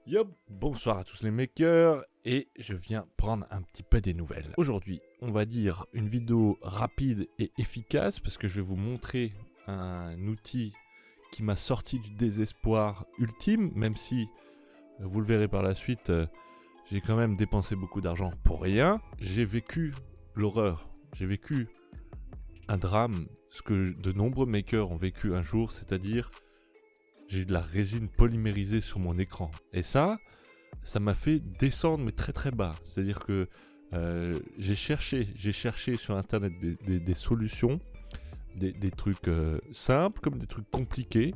Yop, bonsoir à tous les makers, et je viens prendre un petit peu des nouvelles. Aujourd'hui, on va dire une vidéo rapide et efficace, parce que je vais vous montrer un outil qui m'a sorti du désespoir ultime, même si, vous le verrez par la suite, j'ai quand même dépensé beaucoup d'argent pour rien. J'ai vécu l'horreur, j'ai vécu un drame, ce que de nombreux makers ont vécu un jour, c'est-à-dire j'ai eu de la résine polymérisée sur mon écran. Et ça m'a fait descendre mais très très bas. C'est-à-dire que j'ai cherché sur internet des solutions, des trucs simples comme des trucs compliqués.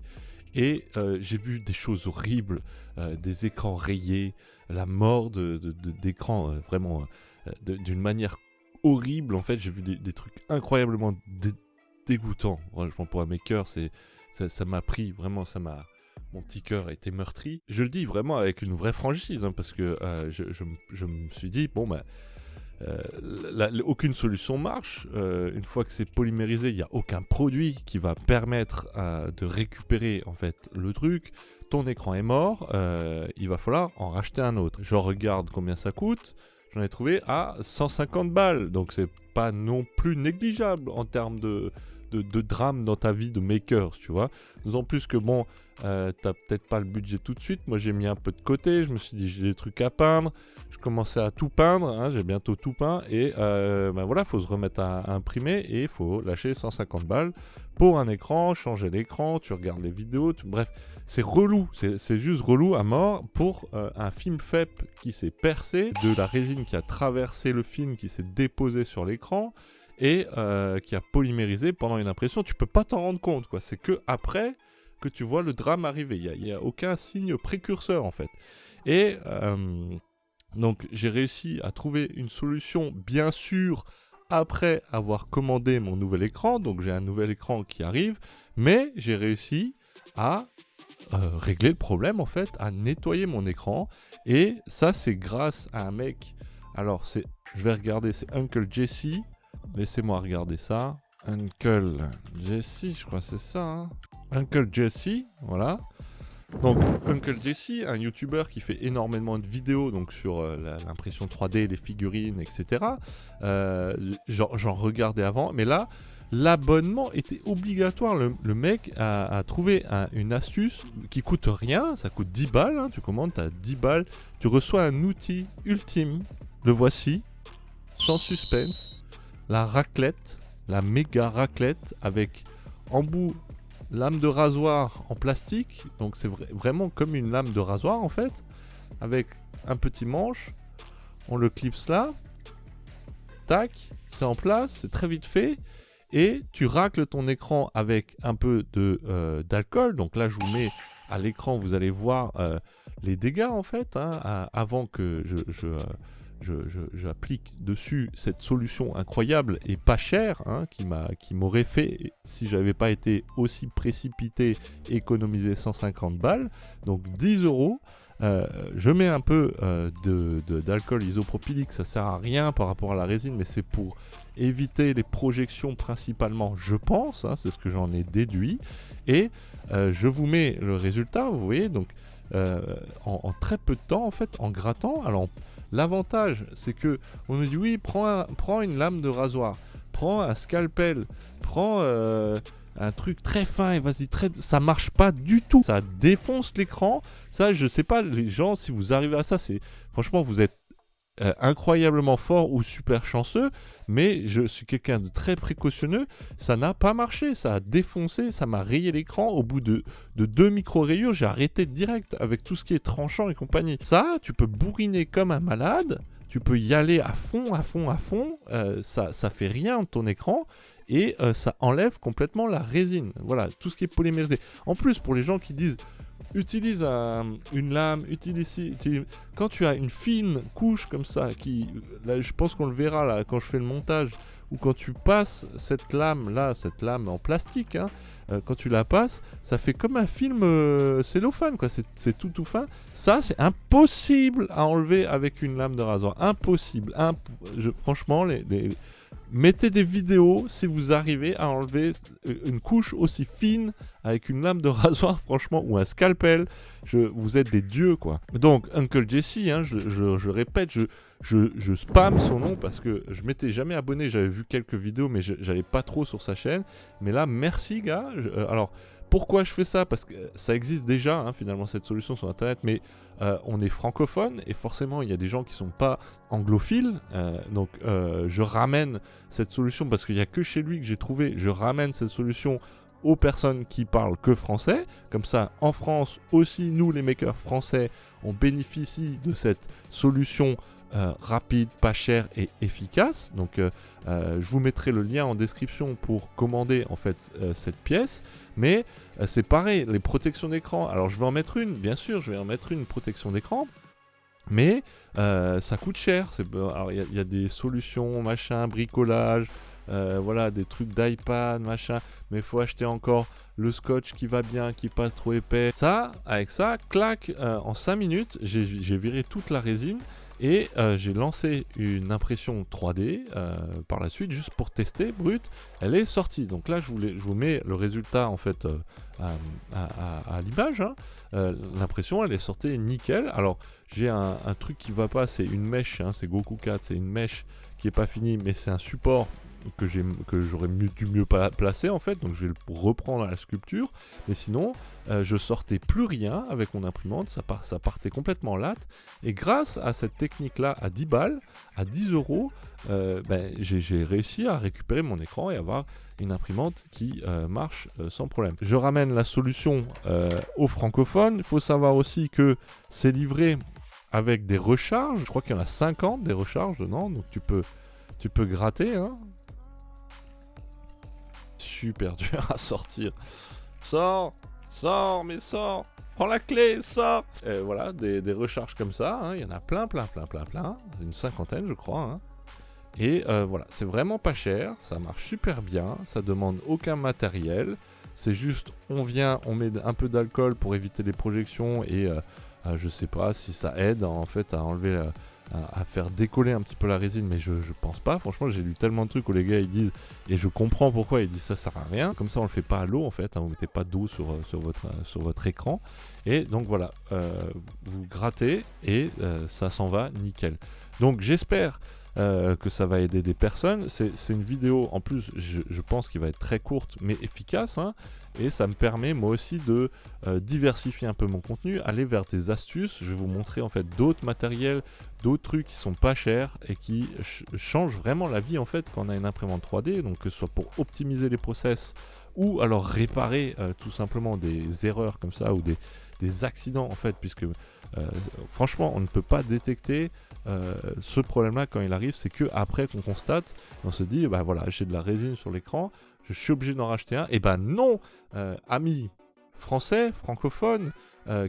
Et j'ai vu des choses horribles, des écrans rayés, la mort d'écrans vraiment d'une manière horrible. En fait, j'ai vu des trucs incroyablement dégoûtants. Franchement, pour un maker, ça m'a pris, vraiment, mon petit cœur a été meurtri. Je le dis vraiment avec une vraie franchise, hein, parce que je me suis dit, bon, aucune solution marche. Une fois que c'est polymérisé, il n'y a aucun produit qui va permettre de récupérer en fait le truc. Ton écran est mort, il va falloir en racheter un autre. Je regarde combien ça coûte. J'en ai trouvé à 150 balles, donc c'est pas non plus négligeable en termes de drame dans ta vie de maker, tu vois. D'autant plus que bon, t'as peut-être pas le budget tout de suite. Moi j'ai mis un peu de côté, je me suis dit j'ai des trucs à peindre. Je commençais à tout peindre, hein, j'ai bientôt tout peint. Et voilà, faut se remettre à imprimer et il faut lâcher 150 balles pour un écran, changer l'écran, tu regardes les vidéos, bref, c'est relou, c'est juste relou à mort pour un film FEP qui s'est percé, de la résine qui a traversé le film, qui s'est déposée sur l'écran et qui a polymérisé pendant une impression. Tu peux pas t'en rendre compte, quoi. C'est que après que tu vois le drame arriver. Il y a aucun signe précurseur en fait. Et donc j'ai réussi à trouver une solution, bien sûr, après avoir commandé mon nouvel écran. Donc j'ai un nouvel écran qui arrive, mais j'ai réussi à régler le problème en fait, à nettoyer mon écran. Et ça c'est grâce à un mec. Alors je vais regarder, c'est Uncle Jesse. Laissez-moi regarder ça. Uncle Jesse, je crois que c'est ça. Hein. Uncle Jesse, voilà. Donc Uncle Jesse, un YouTuber qui fait énormément de vidéos donc sur l'impression 3D, les figurines, etc. J'en regardais avant, mais là, l'abonnement était obligatoire. Le mec a trouvé une astuce qui coûte rien, ça coûte 10 balles. Hein, tu commandes, tu as 10 balles, tu reçois un outil ultime. Le voici, sans suspense. La raclette, la méga raclette avec en bout lame de rasoir en plastique. Donc c'est vraiment comme une lame de rasoir en fait. Avec un petit manche. On le clipse là. Tac, c'est en place, c'est très vite fait. Et tu racles ton écran avec un peu d'alcool. Donc là je vous mets à l'écran, vous allez voir les dégâts en fait. Hein, avant que j'applique dessus cette solution incroyable et pas chère, hein, qui m'aurait fait, si j'avais pas été aussi précipité, économiser 150 balles, donc 10 euros. Je mets un peu d'alcool isopropylique, ça sert à rien par rapport à la résine, mais c'est pour éviter les projections principalement, je pense, hein, c'est ce que j'en ai déduit. Et je vous mets le résultat, vous voyez, donc en très peu de temps en fait, en grattant. Alors l'avantage, c'est que on nous dit oui, prends une lame de rasoir, prends un scalpel, prends un truc très fin et vas-y, ça marche pas du tout. Ça défonce l'écran. Ça, je sais pas, les gens, si vous arrivez à ça, franchement, vous êtes incroyablement fort ou super chanceux, mais je suis quelqu'un de très précautionneux. Ça n'a pas marché, ça a défoncé, ça m'a rayé l'écran. Au bout de 2 micro-rayures, j'ai arrêté direct avec tout ce qui est tranchant et compagnie. Ça, tu peux bourriner comme un malade, tu peux y aller à fond, ça fait rien de ton écran. Et ça enlève complètement la résine. Voilà, tout ce qui est polymérisé. En plus, pour les gens qui disent utilise une lame, quand tu as une fine couche comme ça, là, je pense qu'on le verra là quand je fais le montage, ou quand tu passes cette lame en plastique, hein, quand tu la passes, ça fait comme un film cellophane, quoi. C'est tout fin. Ça, c'est impossible à enlever avec une lame de rasoir. Impossible. Franchement, Mettez des vidéos si vous arrivez à enlever une couche aussi fine avec une lame de rasoir, franchement, ou un scalpel. Vous êtes des dieux, quoi. Donc, Uncle Jesse, hein, je répète, je spam son nom parce que je m'étais jamais abonné. J'avais vu quelques vidéos, mais j'avais pas trop sur sa chaîne. Mais là, merci, gars. Alors, pourquoi je fais ça? Parce que ça existe déjà, hein, finalement, cette solution sur Internet, mais on est francophone et forcément, il y a des gens qui sont pas anglophiles. Donc, je ramène cette solution parce qu'il n'y a que chez lui que j'ai trouvé. Je ramène cette solution aux personnes qui parlent que français. Comme ça, en France aussi, nous, les makers français, on bénéficie de cette solution rapide, pas cher et efficace. Donc je vous mettrai le lien en description pour commander en fait cette pièce. Mais c'est pareil, les protections d'écran. Alors je vais en mettre une, bien sûr, je vais en mettre une protection d'écran. Mais ça coûte cher. Alors il y a des solutions, machin, bricolage. Voilà, des trucs d'iPad, machin, mais il faut acheter encore le scotch qui va bien, qui n'est pas trop épais. Ça, avec ça, clac, en 5 minutes, j'ai viré toute la résine et j'ai lancé une impression 3D par la suite, juste pour tester, brut. Elle est sortie. Donc là, je vous mets le résultat en fait à l'image. Hein. L'impression, elle est sortie nickel. Alors, j'ai un truc qui va pas, c'est une mèche, hein, c'est Goku 4, c'est une mèche qui est pas finie, mais c'est un support que j'aurais dû mieux placer en fait, donc je vais le reprendre à la sculpture, mais sinon je sortais plus rien avec mon imprimante, ça partait complètement latte, et grâce à cette technique là à 10 balles, à 10 euros, j'ai réussi à récupérer mon écran et avoir une imprimante qui marche sans problème. Je ramène la solution aux francophones. Il faut savoir aussi que c'est livré avec des recharges, je crois qu'il y en a 50 des recharges dedans, donc tu peux gratter, hein. Super dur à sortir. Sors, mais sors. Prends la clé, sors. Voilà, des recharges comme ça. Hein. Il y en a plein. Une cinquantaine, je crois. Hein. Et voilà, c'est vraiment pas cher. Ça marche super bien. Ça demande aucun matériel. C'est juste, on met un peu d'alcool pour éviter les projections. Et je sais pas si ça aide en fait à enlever... à faire décoller un petit peu la résine, mais je pense pas. Franchement, j'ai lu tellement de trucs où les gars ils disent, et je comprends pourquoi ils disent ça sert à rien. Comme ça, on le fait pas à l'eau en fait. Hein, vous mettez pas d'eau sur votre écran. Et donc voilà, vous grattez et ça s'en va nickel. Donc j'espère que ça va aider des personnes. C'est une vidéo, en plus, je pense qu'il va être très courte, mais efficace. Hein, et ça me permet moi aussi de diversifier un peu mon contenu, aller vers des astuces. Je vais vous montrer en fait d'autres matériels, d'autres trucs qui sont pas chers et qui changent vraiment la vie en fait quand on a une imprimante 3D, donc que ce soit pour optimiser les process ou alors réparer tout simplement des erreurs comme ça ou des accidents en fait, puisque franchement on ne peut pas détecter ce problème là quand il arrive, c'est que après qu'on constate, on se dit bah voilà, j'ai de la résine sur l'écran, je suis obligé d'en racheter un. Et ben non, amis français, francophones,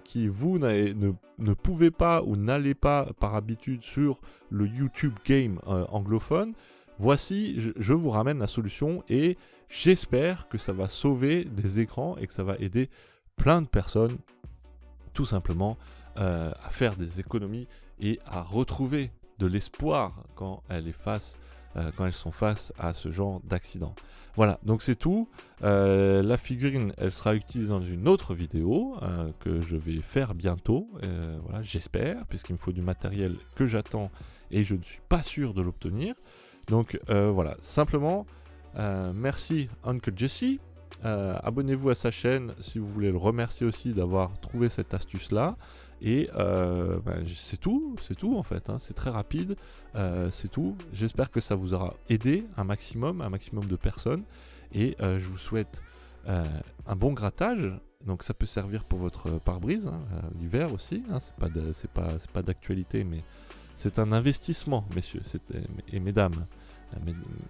qui vous ne pouvez pas ou n'allez pas par habitude sur le YouTube Game anglophone, voici, je vous ramène la solution et j'espère que ça va sauver des écrans et que ça va aider plein de personnes tout simplement à faire des économies et à retrouver de l'espoir quand elles sont face à ce genre d'accident. Voilà, donc c'est tout. La figurine, elle sera utilisée dans une autre vidéo que je vais faire bientôt. Voilà, j'espère, puisqu'il me faut du matériel que j'attends et je ne suis pas sûr de l'obtenir. Donc voilà, simplement, merci Uncle Jesse. Abonnez-vous à sa chaîne si vous voulez le remercier aussi d'avoir trouvé cette astuce-là. Et c'est tout en fait, hein. C'est très rapide, c'est tout. J'espère que ça vous aura aidé un maximum de personnes. Et je vous souhaite un bon grattage. Donc ça peut servir pour votre pare-brise, hein, l'hiver aussi. Hein, c'est pas d'actualité, mais c'est un investissement, messieurs et mesdames.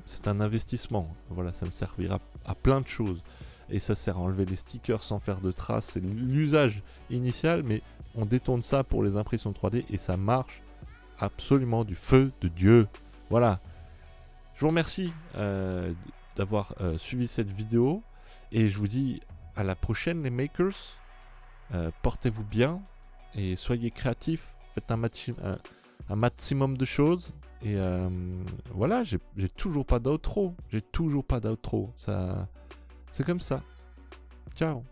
C'est un investissement. Voilà, ça ne servira à plein de choses. Et ça sert à enlever les stickers sans faire de traces. C'est l'usage initial, mais on détourne ça pour les impressions 3D et ça marche absolument du feu de Dieu. Voilà. Je vous remercie d'avoir suivi cette vidéo et je vous dis à la prochaine les makers. Portez-vous bien et soyez créatifs. Faites un un maximum de choses. Et voilà, j'ai toujours pas d'outro. Ça, c'est comme ça. Ciao.